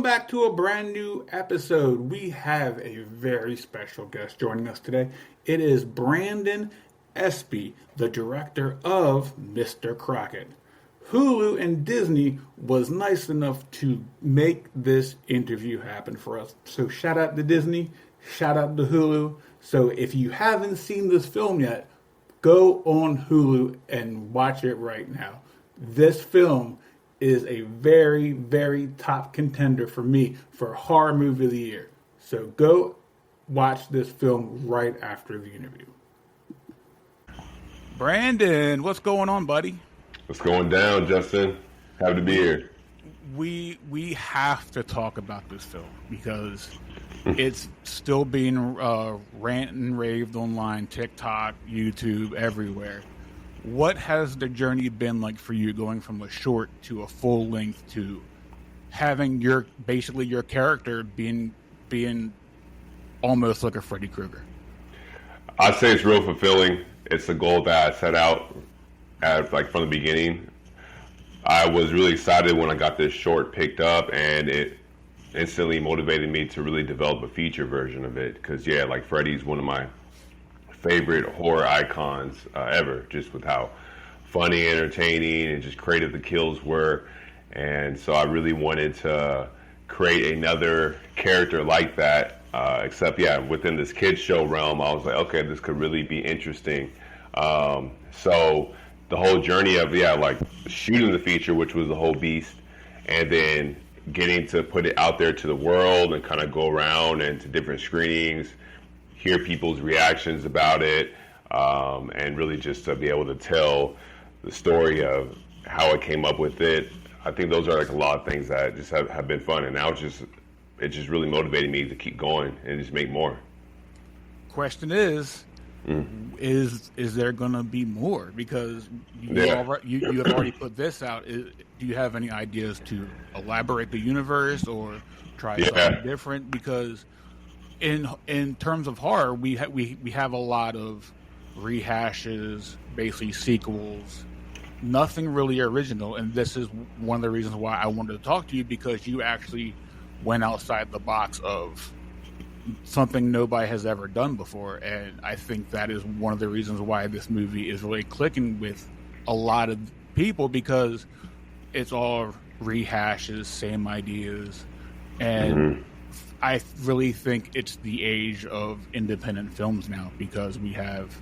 back to a brand new episode. We have a very special guest joining us today. It is Brandon Espy, the director of Mr. Crocket. Hulu and Disney was nice enough to make this interview happen for us. So shout out to Disney, shout out to Hulu. So if you haven't seen this film yet, go on Hulu and watch it right now. This film is a very, very top contender for me for horror movie of the year. So go watch this film right after the interview. Brandon, what's going on, buddy? What's going down, Justin? Happy to be here. We have to talk about this film because it's still being rant and raved online, TikTok, YouTube, everywhere. What has the journey been like for you, going from a short to a full length to having your character being almost like a Freddy Krueger? I'd say it's real fulfilling. It's a goal that I set out from the beginning. I was really excited when I got this short picked up, and it instantly motivated me to really develop a feature version of it. Because Freddy's one of my favorite horror icons ever, just with how funny, entertaining, and just creative the kills were. And so I really wanted to create another character like that, except within this kids show realm. I was like, okay, this could really be interesting. So the whole journey of shooting the feature, which was the whole beast, and then getting to put it out there to the world and kind of go around and to different screenings, hear people's reactions about it, and really just to be able to tell the story of how I came up with it. I think those are a lot of things that just have been fun, and now it just really motivated me to keep going and just make more. Question is there going to be more? Because you have already put this out. Do you have any ideas to elaborate the universe or try something different? Because in terms of horror, we have a lot of rehashes, basically sequels, nothing really original. And this is one of the reasons why I wanted to talk to you, because you actually went outside the box of something nobody has ever done before. And I think that is one of the reasons why this movie is really clicking with a lot of people, because it's all rehashes, same ideas. And I really think it's the age of independent films now, because we have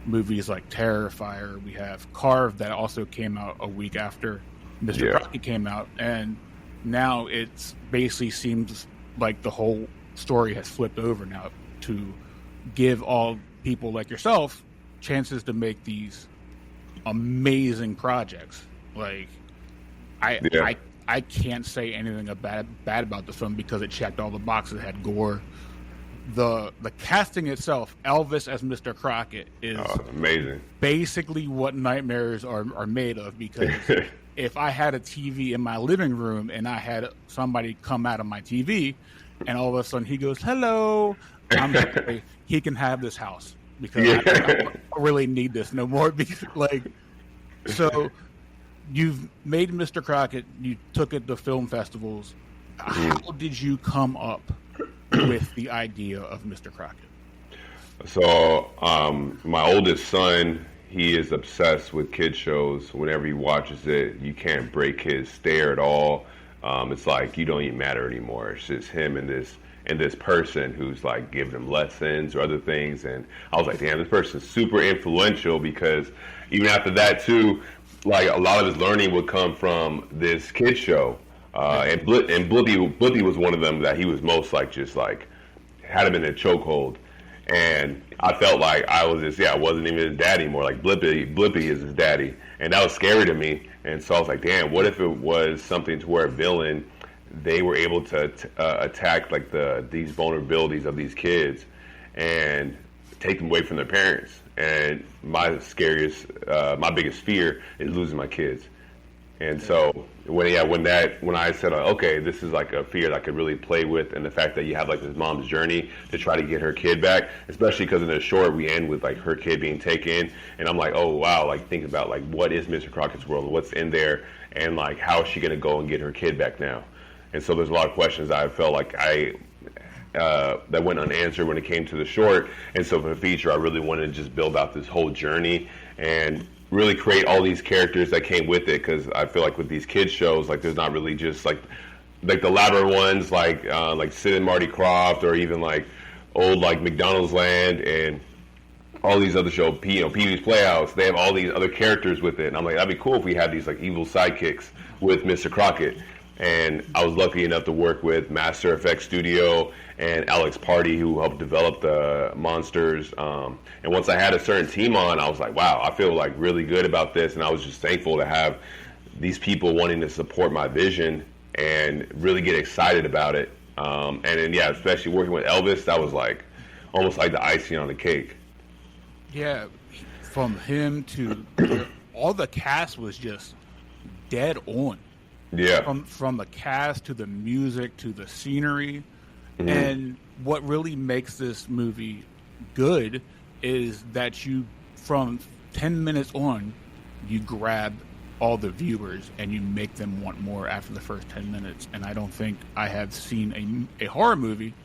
movies like Terrifier, we have Carved that also came out a week after Mr. Crocket came out, and now it's basically seems like the whole story has flipped over now to give all people like yourself chances to make these amazing projects. I can't say anything bad about the film because it checked all the boxes. It had gore. The casting itself, Elvis as Mr. Crocket, is amazing. Basically what nightmares are made of, because if I had a TV in my living room and I had somebody come out of my TV and all of a sudden he goes, "Hello," I'm like, he can have this house, because I really need this no more. Because so you've made Mr. Crocket, you took it to film festivals. How did you come up with the idea of Mr. Crocket? So my oldest son, he is obsessed with kid shows. Whenever he watches it, you can't break his stare at all. It's like you don't even matter anymore. It's just him and this person who's giving him lessons or other things. And I was like, damn, this person's super influential, because even after that too, a lot of his learning would come from this kid show. And Blippi was one of them that he was most had him in a chokehold. And I felt like I was I wasn't even his daddy anymore. Blippi is his daddy. And that was scary to me. And so I was like, damn, what if it was something to where a villain, they were able to attack these vulnerabilities of these kids and take them away from their parents. And my biggest fear is losing my kids. And so when I said, okay, this is a fear that I could really play with, and the fact that you have this mom's journey to try to get her kid back, especially because in the short we end with her kid being taken, and I'm like, oh wow, think about what is Mr. Crockett's world, what's in there, and how is she gonna go and get her kid back now? And so there's a lot of questions I felt like that went unanswered when it came to the short. And so for the feature, I really wanted to just build out this whole journey and really create all these characters that came with it. Because I feel like with these kids shows, like there's not really just like the elaborate ones like Sid and Marty Krofft, or even like old like McDonald's Land and all these other shows, Pee-wee's Playhouse. They have all these other characters with it, and I'm like, that'd be cool if we had these like evil sidekicks with Mr. Crocket. And I was lucky enough to work with Master Effects Studio and Alex Party, who helped develop the monsters. And once I had a certain team on, I was like, wow, I feel like really good about this. And I was just thankful to have these people wanting to support my vision and really get excited about it. And then, yeah, especially working with Elvis, that was like almost like the icing on the cake. Yeah, from him to all the cast was just dead on. Yeah. From the cast to the music to the scenery. Mm-hmm. And what really makes this movie good is that you, from 10 minutes on, you grab all the viewers and you make them want more after the first 10 minutes. And I don't think I have seen a horror movie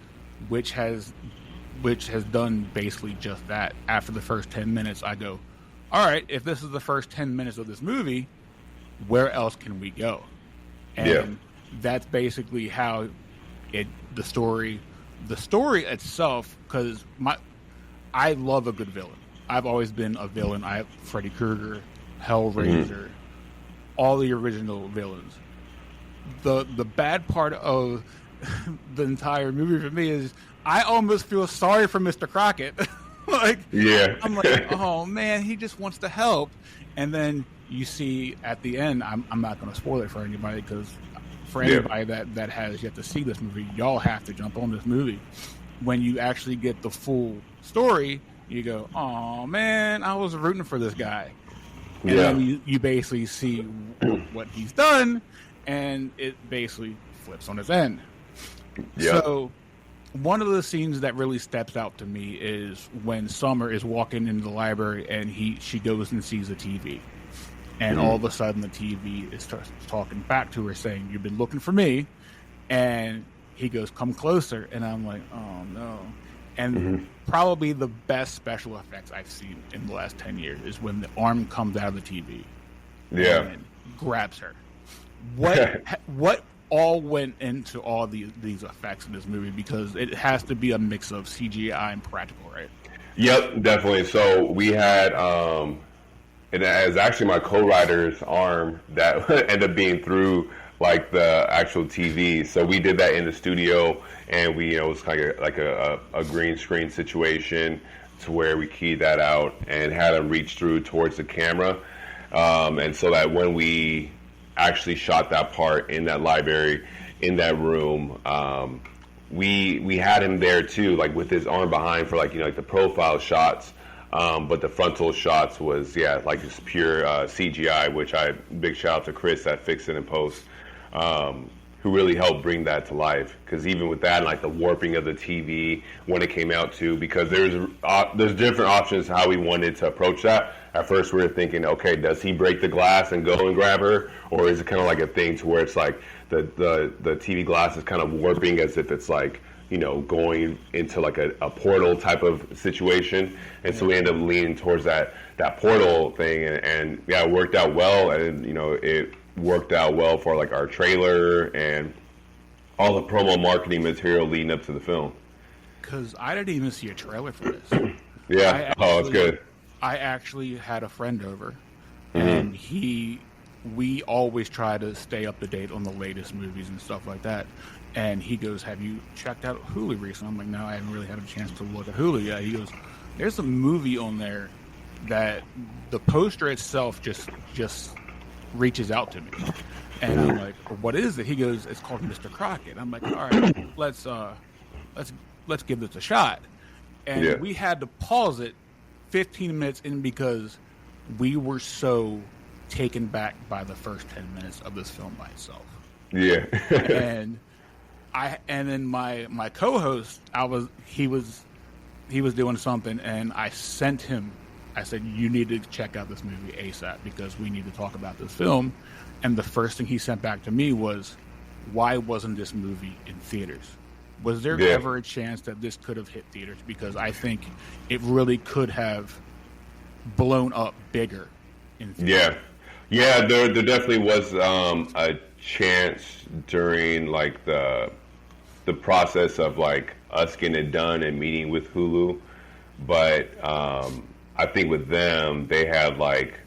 which has done basically just that. After the first 10 minutes, I go, all right, if this is the first 10 minutes of this movie, where else can we go? And that's basically how the story itself, because I love a good villain. I've always been a villain. I have Freddy Krueger, Hellraiser, all the original villains. The bad part of the entire movie for me is I almost feel sorry for Mr. Crocket. I'm like, oh man, he just wants to help. And then you see at the end, I'm not going to spoil it for anybody, because for anybody that has yet to see this movie, y'all have to jump on this movie. When you actually get the full story, you go, oh man, I was rooting for this guy. And then you basically see what he's done, and it basically flips on its end. So one of the scenes that really steps out to me is when Summer is walking into the library and she goes and sees a TV. And all of a sudden the TV is talking back to her saying, you've been looking for me. And he goes, come closer. And I'm like, oh no. And probably the best special effects I've seen in the last 10 years is when the arm comes out of the TV and grabs her. What all went into all these effects in this movie? Because it has to be a mix of CGI and practical, right? Yep, definitely. So we had, it was actually my co-writer's arm that ended up being through like the actual TV. So we did that in the studio, and we, it was kind of like a green screen situation to where we keyed that out and had him reach through towards the camera. And so that when we actually shot that part in that library, in that room, we had him there too, like with his arm behind for like the profile shots. But the frontal shots was like just pure CGI, which big shout out to Chris that fixed it in post, who really helped bring that to life. Because even with that, like the warping of the TV when it came out too, because there's different options how we wanted to approach that. At first we were thinking, okay, does he break the glass and go and grab her, or is it kind of like a thing to where it's like the TV glass is kind of warping as if it's like going into like a portal type of situation. And so we ended up leaning towards that portal thing, and it worked out well. And it worked out well for like our trailer and all the promo marketing material leading up to the film. Because I didn't even see a trailer for this. It's good. I actually had a friend over, and we always try to stay up to date on the latest movies and stuff like that. And he goes, have you checked out Hulu recently? I'm like, no, I haven't really had a chance to look at Hulu yet. He goes, there's a movie on there that the poster itself just reaches out to me. And I'm like, what is it? He goes, it's called Mr. Crocket. I'm like, all right, let's give this a shot. And we had to pause it 15 minutes in because we were so taken back by the first 10 minutes of this film by itself. Yeah. And then my co-host, he was doing something, and I sent him. I said, you need to check out this movie ASAP because we need to talk about this film. And the first thing he sent back to me was, why wasn't this movie in theaters? Was there Yeah. ever a chance that this could have hit theaters? Because I think it really could have blown up bigger in theaters. Yeah. There definitely was a chance during like the process of like us getting it done and meeting with Hulu, but I think with them they had like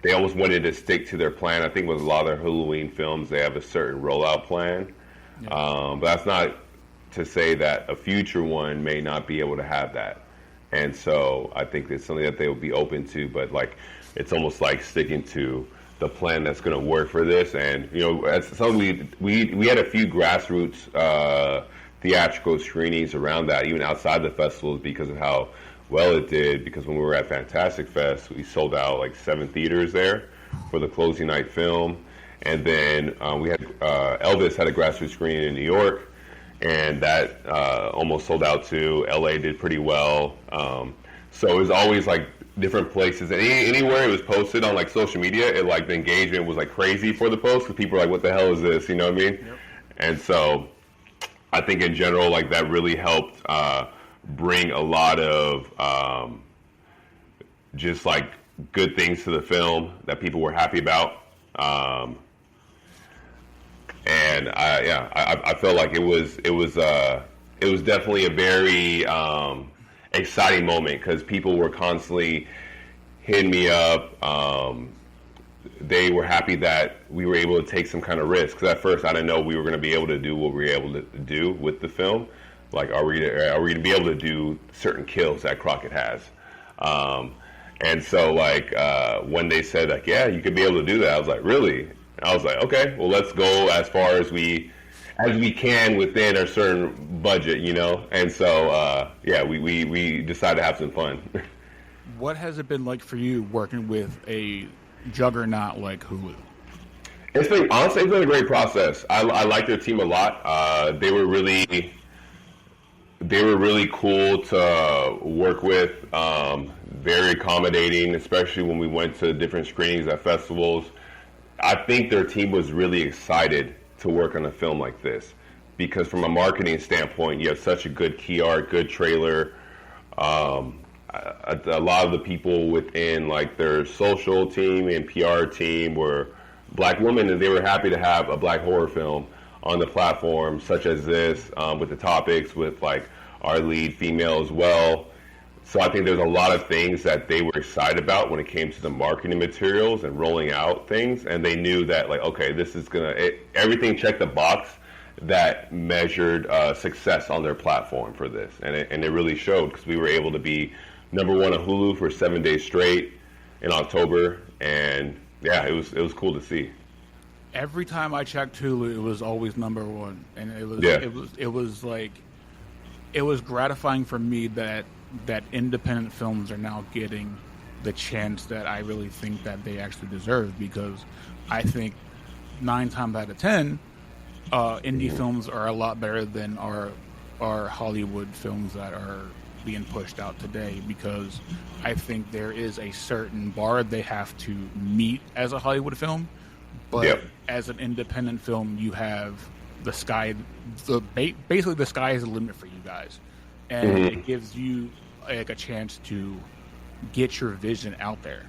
they always wanted to stick to their plan. I think with a lot of their Halloween films they have a certain rollout plan, Yeah. but that's not to say that a future one may not be able to have that. And so I think it's something that they would be open to, but like it's almost like sticking to the plan that's going to work for this. And you know, as something we had a few grassroots theatrical screenings around that, even outside the festivals, because of how well it did. Because when we were at Fantastic Fest, we sold out like 7 theaters there for the closing night film, and then we had Elvis had a grassroots screening in New York, and that almost sold out too. LA did pretty well. So it was always like different places, and anywhere it was posted on like social media, it like the engagement was like crazy for the post because people were like, "What the hell is this?" You know what I mean? Yep. And so I think in general, like that really helped bring a lot of just like good things to the film that people were happy about. And I felt like it was definitely a very exciting moment because people were constantly hitting me up. They were happy that we were able to take some kind of risk. Because at first, I didn't know we were going to be able to do what we were able to do with the film. Like, are we going to be able to do certain kills that Crockett has? And so, like, when they said, like, yeah, you could be able to do that, I was like, really? And I was like, okay, well, let's go as far as we can within a certain budget, you know? And so, we decided to have some fun. What has it been like for you working with a juggernaut like Hulu? It's been a great process. I like their team a lot. They were really cool to work with. Very accommodating, especially when we went to different screenings at festivals. I think their team was really excited to work on a film like this because from a marketing standpoint, you have such a good key art, good trailer. A lot of the people within like their social team and PR team were Black women, and they were happy to have a Black horror film on the platform such as this, with the topics, with like our lead female as well. So I think there's a lot of things that they were excited about when it came to the marketing materials and rolling out things, and they knew that like, okay, this is everything checked the box that measured success on their platform for this, and it really showed because we were able to be #1 on Hulu for 7 days straight in October, and yeah, it was cool to see. Every time I checked Hulu, it was always #1, and it was gratifying for me that independent films are now getting the chance that I really think that they actually deserve, because I think 9 times out of 10, indie films are a lot better than our Hollywood films that are being pushed out today, because I think there is a certain bar they have to meet as a Hollywood film, but as an independent film, you have the sky, basically the sky is the limit for you guys, and it gives you like a chance to get your vision out there.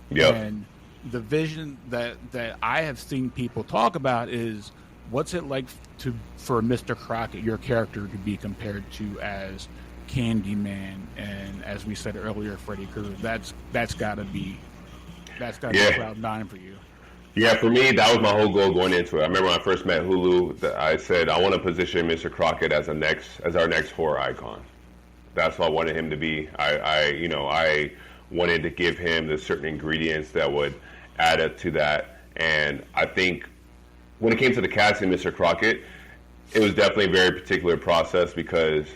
And the vision that I have seen people talk about is, what's it like for Mr. Crocket, your character, to be compared to as Candyman, and as we said earlier, Freddy Krueger. That's got to be cloud 9 for you. Yeah, for me, that was my whole goal going into it. I remember when I first met Hulu, I said I want to position Mr. Crocket as our next horror icon. That's what I wanted him to be. I wanted to give him the certain ingredients that would add up to that. And I think when it came to the casting of Mr. Crocket, it was definitely a very particular process because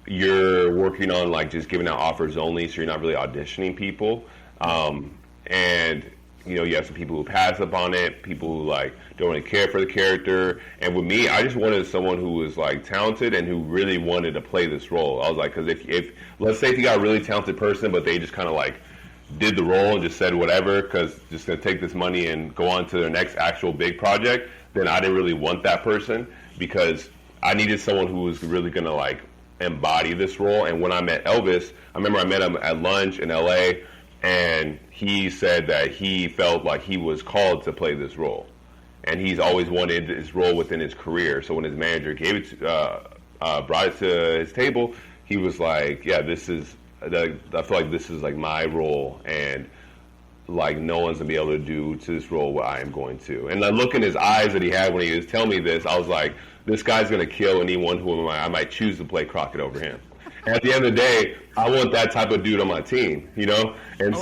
you're working on like just giving out offers only, so you're not really auditioning people. And you have some people who pass up on it, people who like don't really care for the character. And with me, I just wanted someone who was like talented and who really wanted to play this role. I was like, because if let's say if you got a really talented person, but they just kind of like did the role and just said whatever because just gonna take this money and go on to their next actual big project, then I didn't really want that person because I needed someone who was really gonna like embody this role. And when I met Elvis, I remember I met him at lunch in LA, and he said that he felt like he was called to play this role, and he's always wanted this role within his career. So when his manager gave it brought it to his table, he was like, yeah, this is I feel like this is like my role, and like no one's gonna be able to do to this role what I am going to. And I look in his eyes that he had when he was telling me this, I was like, this guy's gonna kill anyone who I might choose to play Crockett over him. And at the end of the day, I want that type of dude on my team, you know. And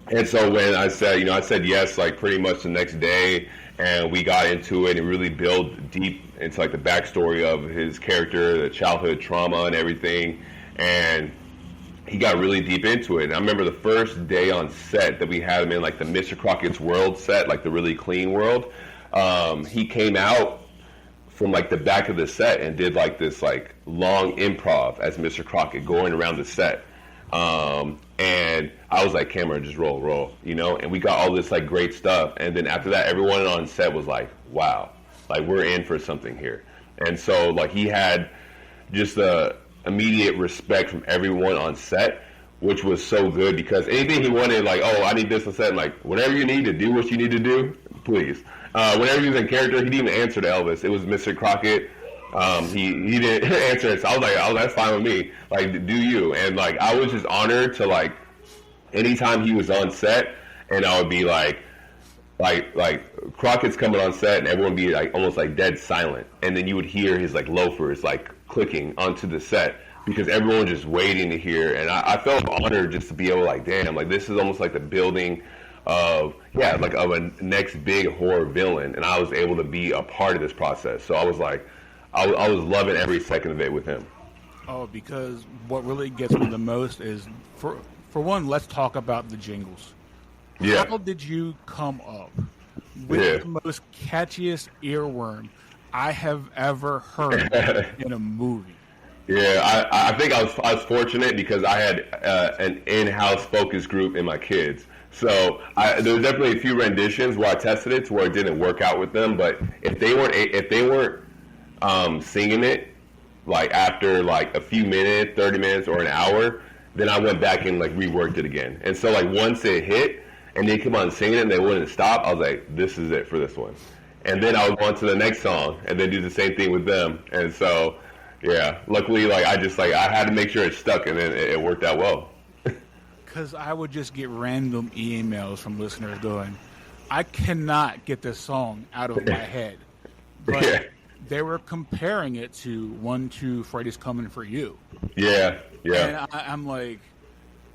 and so when I said, I said yes, like pretty much the next day, and we got into it and really built deep into like the backstory of his character, the childhood trauma and everything. And he got really deep into it. And I remember the first day on set that we had him in like the Mr. Crockett's World set, like the really clean world. He came out from like the back of the set and did like this like long improv as Mr. Crockett going around the set. And I was like, camera, just roll, and we got all this like great stuff. And then after that, everyone on set was like, wow, like we're in for something here. And so like he had just the immediate respect from everyone on set, which was so good because anything he wanted, like, oh, I need this on set, I'm like, whatever you need to do what you need to do, please. Whenever he was in character, he didn't even answer to Elvis. It was Mr. Crockett. He didn't answer it, so I was like, oh, that's fine with me. Like, do you? And like, I was just honored to like, anytime he was on set, and I would be like Crockett's coming on set, and everyone would be like almost like dead silent, and then you would hear his like loafers like clicking onto the set because everyone was just waiting to hear. And I felt honored just to be able to like, damn, like this is almost like the building of a next big horror villain, and I was able to be a part of this process. So I was like, I was loving every second of it with him. Oh, because what really gets me the most is, for one, let's talk about the jingles. Yeah. How did you come up with the most catchiest earworm I have ever heard in a movie? Yeah, I think I was fortunate because I had an in-house focus group in my kids. So there was definitely a few renditions where I tested it to where it didn't work out with them. But if they weren't singing it like after like a few minutes, 30 minutes, or an hour, then I went back and like reworked it again. And so like once it hit and they come on singing it and they wouldn't stop, I was like, this is it for this one. And then I would go on to the next song and then do the same thing with them. And so, yeah, luckily, like I had to make sure it stuck, and then it worked out well. Because I would just get random emails from listeners going, I cannot get this song out of my head. But they were comparing it to 1, 2, Freddy's Coming for You. Yeah. And I'm like,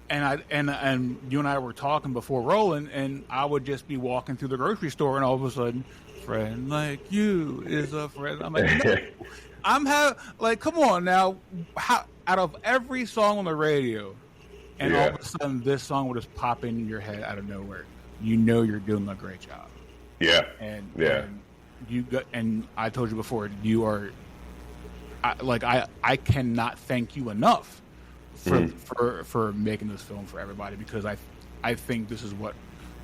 and you and I were talking before rolling, and I would just be walking through the grocery store, and all of a sudden, friend like you is a friend. I'm like, no, come on now. How, out of every song on the radio, and all of a sudden this song would just pop in your head out of nowhere. You know you're doing a great job. Yeah. And you got, and I told you before, you are. I cannot thank you enough for making this film for everybody, because I think this is what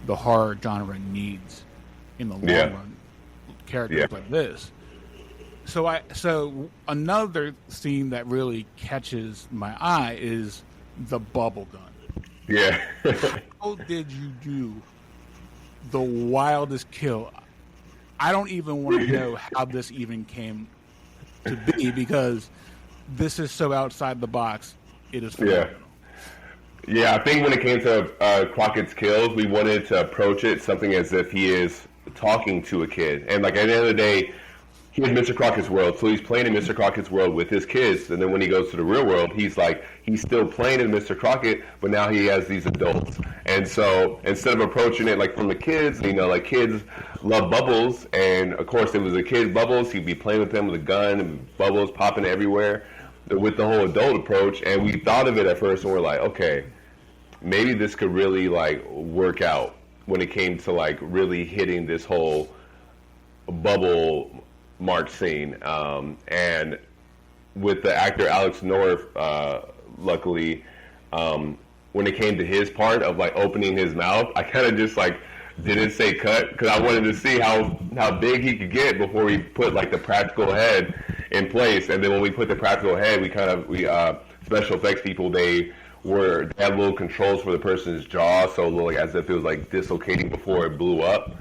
the horror genre needs in the long run. Characters like this. So another scene that really catches my eye is the bubble gun. Yeah. How did you do the wildest kill? I don't even want to know how this even came to be, because this is so outside the box. It is phenomenal. Yeah, I think when it came to Crockett's kills, we wanted to approach it something as if he is talking to a kid. And like at the end of the day, he has Mr. Crockett's world, so he's playing in Mr. Crockett's world with his kids. And then when he goes to the real world, he's still playing in Mr. Crockett, but now he has these adults. And so instead of approaching it like from the kids, like kids love bubbles, and of course if it was a kid's bubbles, he'd be playing with them with a gun and bubbles popping everywhere with the whole adult approach. And we thought of it at first, and we're like, okay, maybe this could really like work out when it came to like really hitting this whole bubble march scene. And with the actor Alex North, luckily, when it came to his part of like opening his mouth, I kind of just like didn't say cut because I wanted to see how big he could get before we put like the practical head in place. And then when we put the practical head, we special effects people, they had little controls for the person's jaw, so like as if it was like dislocating before it blew up.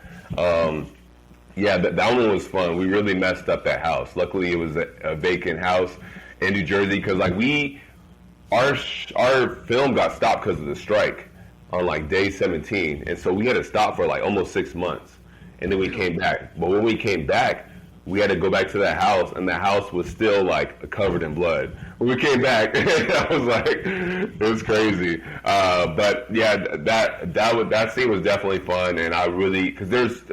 Yeah, that one was fun. We really messed up that house. Luckily, it was a vacant house in New Jersey because like our film got stopped because of the strike on like day 17, and so we had to stop for like almost 6 months, and then we came back. But when we came back, we had to go back to that house, and the house was still like covered in blood. When we came back, I was like, it was crazy. But yeah, that scene was definitely fun, and I really, because there's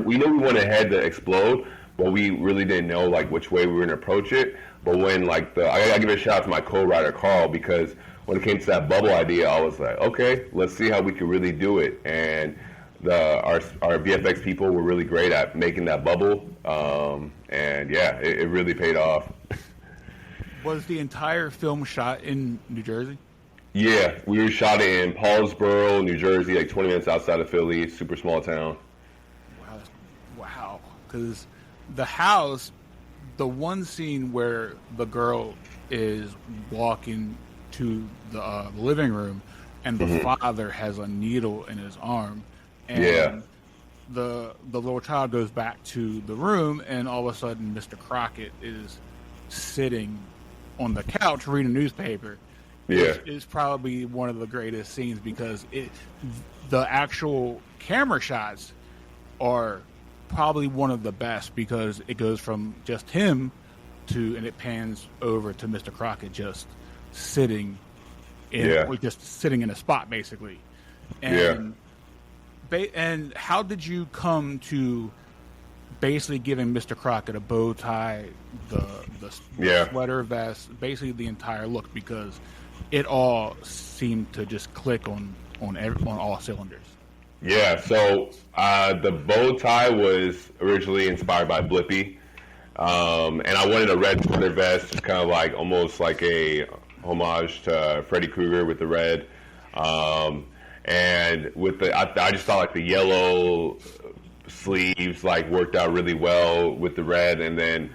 we knew we went ahead to explode, but we really didn't know like which way we were gonna approach it. But when like I gotta give a shout out to my co-writer Carl, because when it came to that bubble idea, I was like, okay, let's see how we could really do it. And our VFX people were really great at making that bubble, and yeah, it really paid off. Was the entire film shot in New Jersey? Yeah, we were shot in Paulsboro, New Jersey, like 20 minutes outside of Philly, super small town. Wow. Because the house, the one scene where the girl is walking to the living room, and the father has a needle in his arm, and the little child goes back to the room, and all of a sudden Mr. Crocket is sitting on the couch reading a newspaper. Is probably one of the greatest scenes because the actual camera shots are probably one of the best because it goes from just him and it pans over to Mr. Crocket just sitting or just sitting in a spot basically. And and how did you come to basically giving Mr. Crocket a bow tie, the sweater vest, basically the entire look, because it all seemed to just click on all cylinders? Yeah, so the bow tie was originally inspired by Blippi, and I wanted a red sweater vest, just kind of like almost like a homage to Freddy Krueger with the red, and with I just thought like the yellow sleeves like worked out really well with the red, and then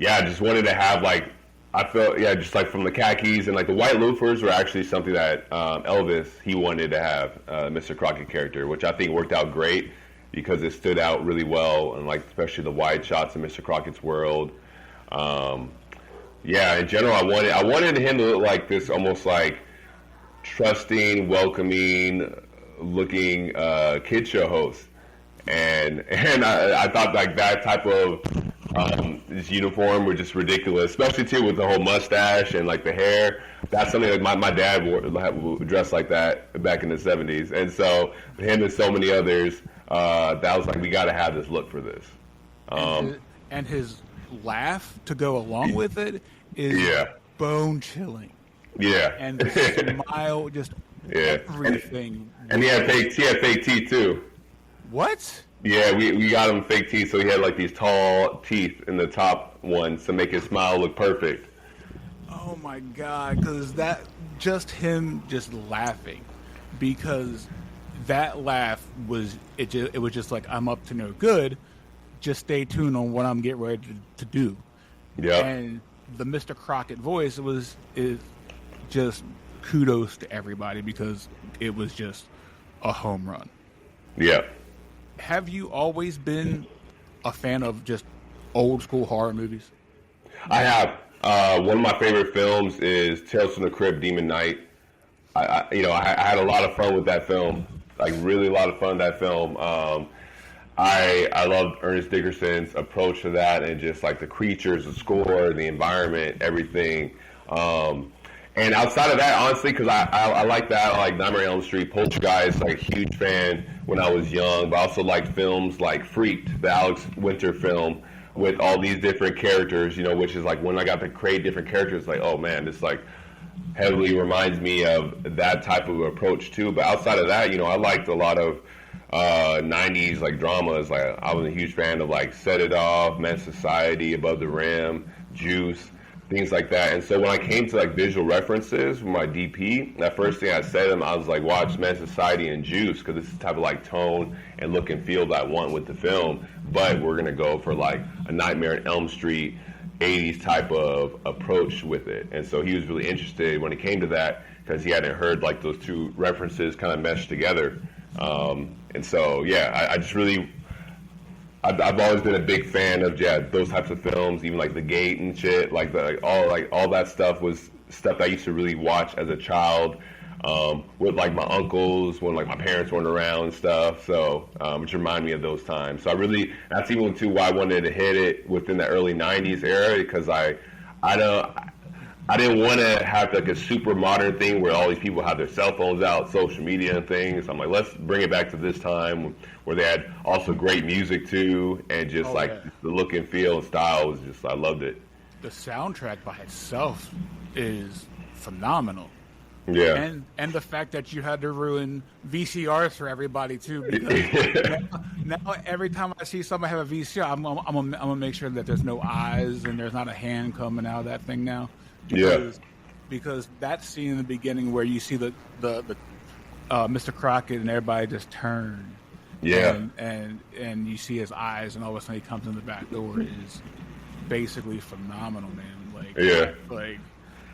I just wanted to have like I felt just like from the khakis and like the white loafers were actually something that Elvis he wanted to have Mr. Crocket character, which I think worked out great because it stood out really well, and like especially the wide shots of Mr. Crockett's world. In general, I wanted him to look like this almost like trusting, welcoming looking kid show host. And I thought like that type of his uniform was just ridiculous, especially too with the whole mustache and like the hair. That's something like my dad would dress like that back in the 70s, and so him and so many others, that was like we got to have this look for this. And his laugh to go along with it is bone chilling. Yeah, and the smile, just everything. And he had fake teeth too. What? Yeah, we got him fake teeth, so he had like these tall teeth in the top ones to make his smile look perfect. Oh my god, because that just him just laughing, because that laugh was it was just like, I'm up to no good. Just stay tuned on what I'm getting ready to do. Yeah. And the Mr. Crocket voice is just kudos to everybody because it was just a home run. Yeah. Have you always been a fan of just old school horror movies? I have. One of my favorite films is Tales from the Crypt, Demon Knight. I had a lot of fun with that film, like really a lot of fun with that film. I loved Ernest Dickerson's approach to that, and just like the creatures, the score, the environment, everything. And outside of that, honestly, because I like that, I like Nightmare on Elm Street, Poltergeist, like huge fan when I was young, but I also liked films like Freaked, the Alex Winter film, with all these different characters, which is like when I got to create different characters, like, oh man, this like heavily reminds me of that type of approach too. But outside of that, I liked a lot of 90s like dramas. Like I was a huge fan of like Set It Off, Men's Society, Above the Rim, Juice. things like that. And so when I came to like visual references with my DP, that first thing I said to him, I was like, watch Men's Society and Juice, because this is the type of like tone and look and feel that I want with the film. But we're gonna go for like a Nightmare on Elm Street 80s type of approach with it. And so he was really interested when it came to that, because he hadn't heard like those two references kind of meshed together. And so yeah, I just really, I've always been a big fan of those types of films, even like The Gate and shit. Like all that stuff was stuff that I used to really watch as a child, with like my uncles when like my parents weren't around and stuff. So which remind me of those times. So that's even too why I wanted to hit it within the early '90s era, because I didn't want to have like a super modern thing where all these people have their cell phones out, social media and things. I'm like, let's bring it back to this time where they had also great music too, and just the look and feel and style was just, I loved it. The soundtrack by itself is phenomenal. Yeah. And the fact that you had to ruin VCRs for everybody too, because now every time I see somebody have a VCR, I'm gonna make sure that there's no eyes and there's not a hand coming out of that thing now. Because that scene in the beginning where you see the Mr. Crocket and everybody just turn, and you see his eyes, and all of a sudden he comes in the back door, is basically phenomenal, man. Like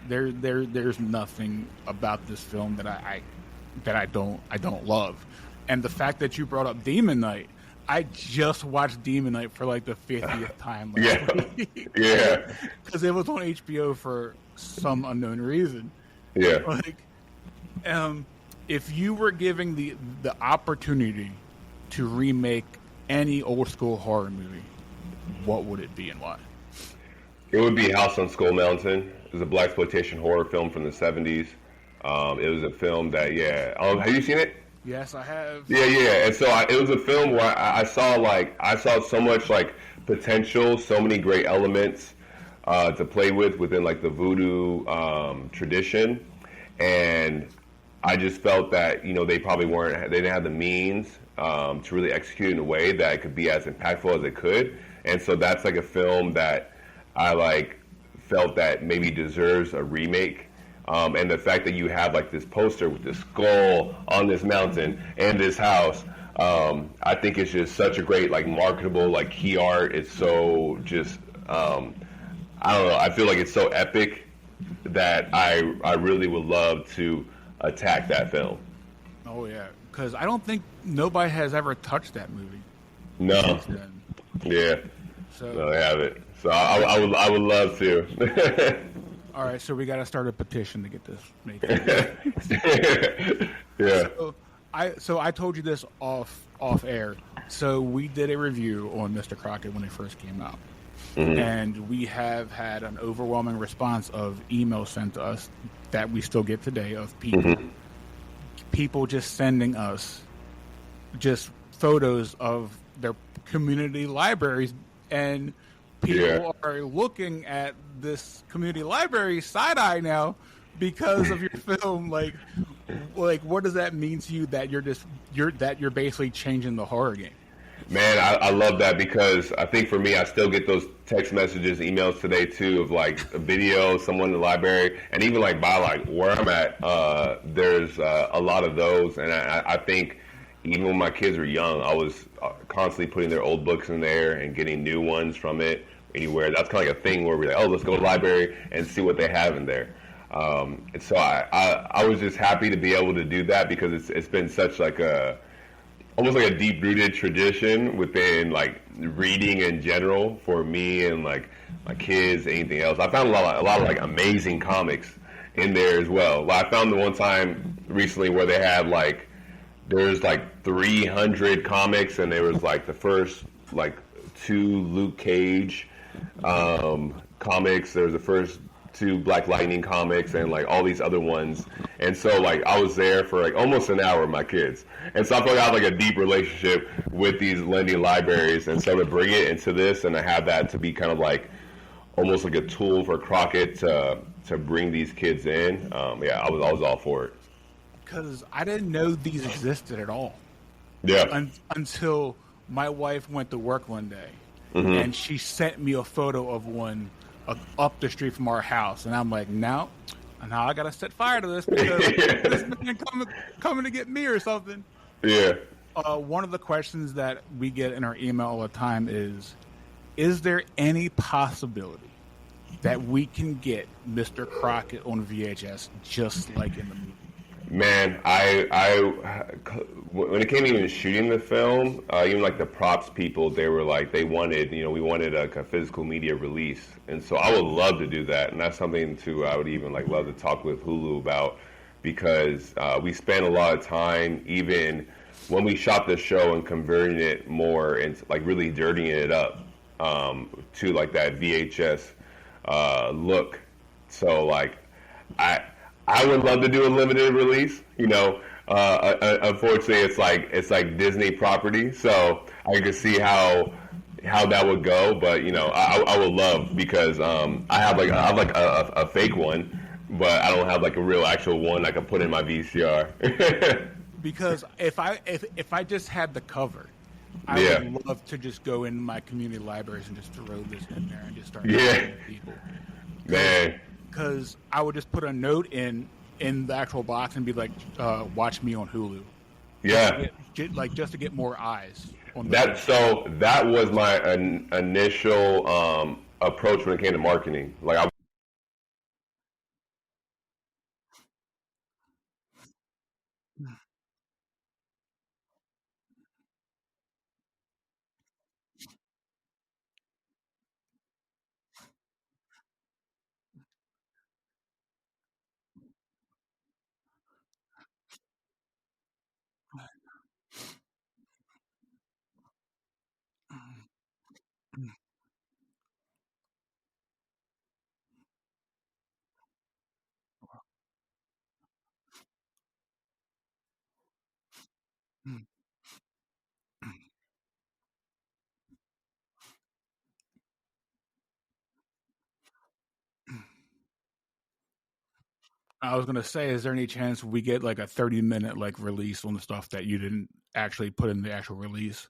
there's nothing about this film that I don't love, and the fact that you brought up Demon Knight. I just watched Demon Knight for like the 50th time last week. Because it was on HBO for some unknown reason. Yeah. Like, if you were giving the opportunity to remake any old school horror movie, what would it be and why? It would be House on Skull Mountain. It was a blaxploitation horror film from the 70s. It was a film that, have you seen it? Yes, I have. Yeah. And so it was a film where I saw so much like potential, so many great elements to play within like the voodoo tradition, and I just felt that they probably they didn't have the means to really execute in a way that it could be as impactful as it could, and so that's like a film that I like felt that maybe deserves a remake. And the fact that you have like this poster with this skull on this mountain and this house, I think it's just such a great like marketable like key art. It's so just I don't know. I feel like it's so epic that I really would love to attack that film. Oh yeah, because I don't think nobody has ever touched that movie. No. Yeah. So no, they haven't. So I would love to. All right, so we got to start a petition to get this made. Yeah. So I told you this off air. So we did a review on Mr. Crocket when it first came out, and we have had an overwhelming response of emails sent to us that we still get today of people just sending us just photos of their community libraries, and people are looking at this community library side-eye now because of your film. Like what does that mean to you that you're basically changing the horror game? Man, I love that, because I think for me, I still get those text messages, emails today too, of like a video, someone in the library, and even like by like where I'm at, there's a lot of those, and I think even when my kids were young, I was constantly putting their old books in there and getting new ones from it. Anywhere. That's kind of like a thing where we're like, let's go to the library and see what they have in there. And so I was just happy to be able to do that, because it's been such like almost like a deep-rooted tradition within like reading in general for me and like my kids, anything else. I found a lot of like amazing comics in there as well. I found the one time recently where they had like, there's like 300 comics, and there was like the first like 2 Luke Cage comics. There's the first 2 Black Lightning comics, and like all these other ones. And so like I was there for like almost an hour with my kids, and so I feel like I have like a deep relationship with these lending libraries, and so to bring it into this and to have that to be kind of like almost like a tool for Crocket to bring these kids in, I was all for it, because I didn't know these existed at all. Until my wife went to work one day, and she sent me a photo of one up the street from our house, and I'm like, now I gotta set fire to this because this man coming to get me or something. Yeah. One of the questions that we get in our email all the time is there any possibility that we can get Mr. Crocket on VHS just like in the movie? Man, when it came to even shooting the film, even like the props people, they were like, they wanted, we wanted a physical media release, and so I would love to do that, and that's something I would even like love to talk with Hulu about, because we spent a lot of time even when we shot the show and converting it more and like really dirtying it up to like that VHS look. So like I I would love to do a limited release. Unfortunately, it's like Disney property, so I can see how that would go. But I would love, because I have like a fake one, but I don't have like a real actual one I can put in my VCR. Because if I just had the cover, I Yeah. would love to just go in my community libraries and just throw this in there and just start Yeah. showing people. Man. Because I would just put a note in the actual box and be like, "Watch me on Hulu." Yeah. Just to get more eyes on That was my initial approach when it came to marketing. Like I was gonna say, is there any chance we get like a 30-minute like release on the stuff that you didn't actually put in the actual release?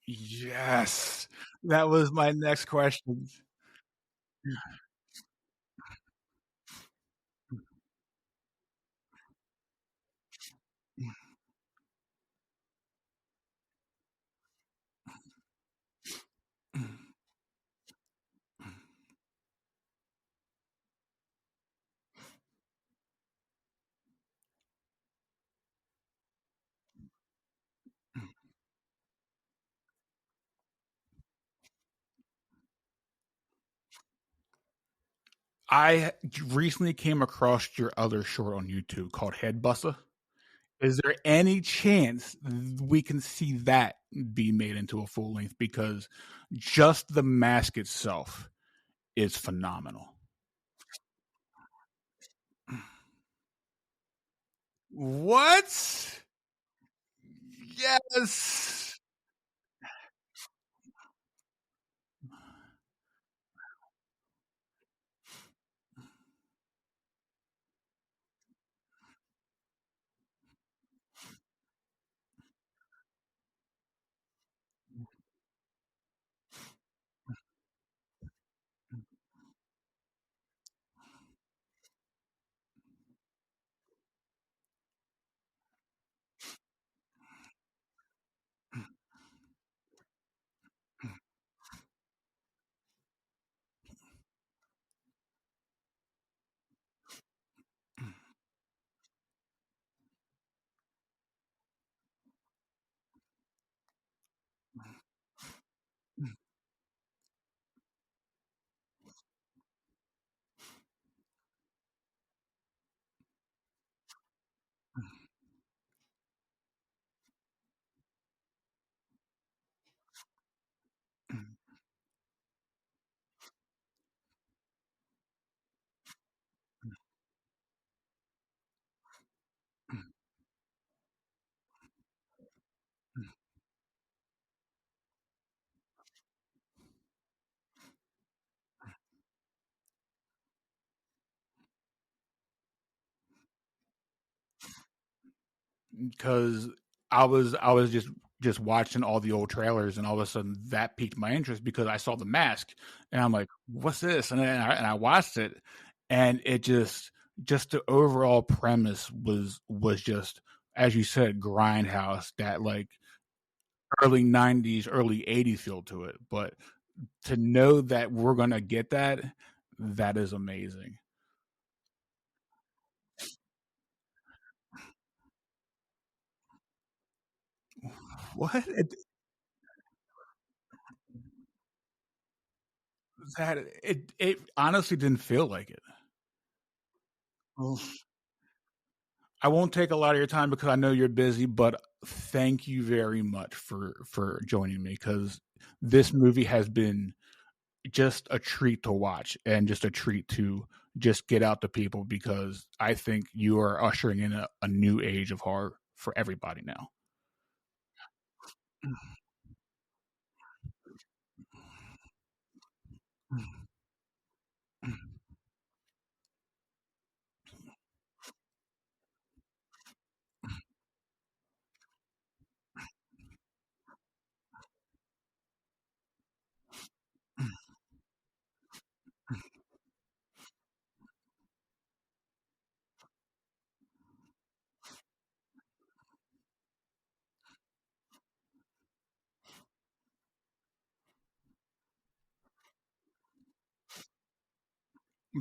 Yes, that was my next question. I recently came across your other short on YouTube called Head Buster. Is there any chance we can see that be made into a full length? Because just the mask itself is phenomenal. What? Yes. because I was just watching all the old trailers, and all of a sudden that piqued my interest because I saw the mask, and I'm like, "What's this?" And I watched it, and it just the overall premise was just, as you said, grindhouse, that like early '90s, early '80s feel to it. But to know that we're gonna get that, that is amazing. What? It honestly didn't feel like it. Well, I won't take a lot of your time because I know you're busy, but thank you very much for joining me, because this movie has been just a treat to watch and just a treat to just get out to people, because I think you are ushering in a new age of horror for everybody now.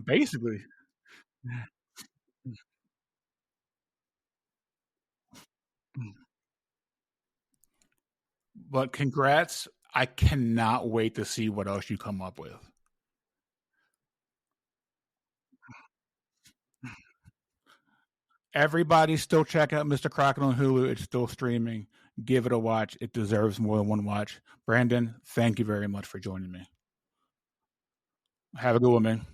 Basically. But congrats. I cannot wait to see what else you come up with. Everybody still check out Mr. Crocket on Hulu. It's still streaming. Give it a watch. It deserves more than one watch. Brandon, thank you very much for joining me. Have a good one, man.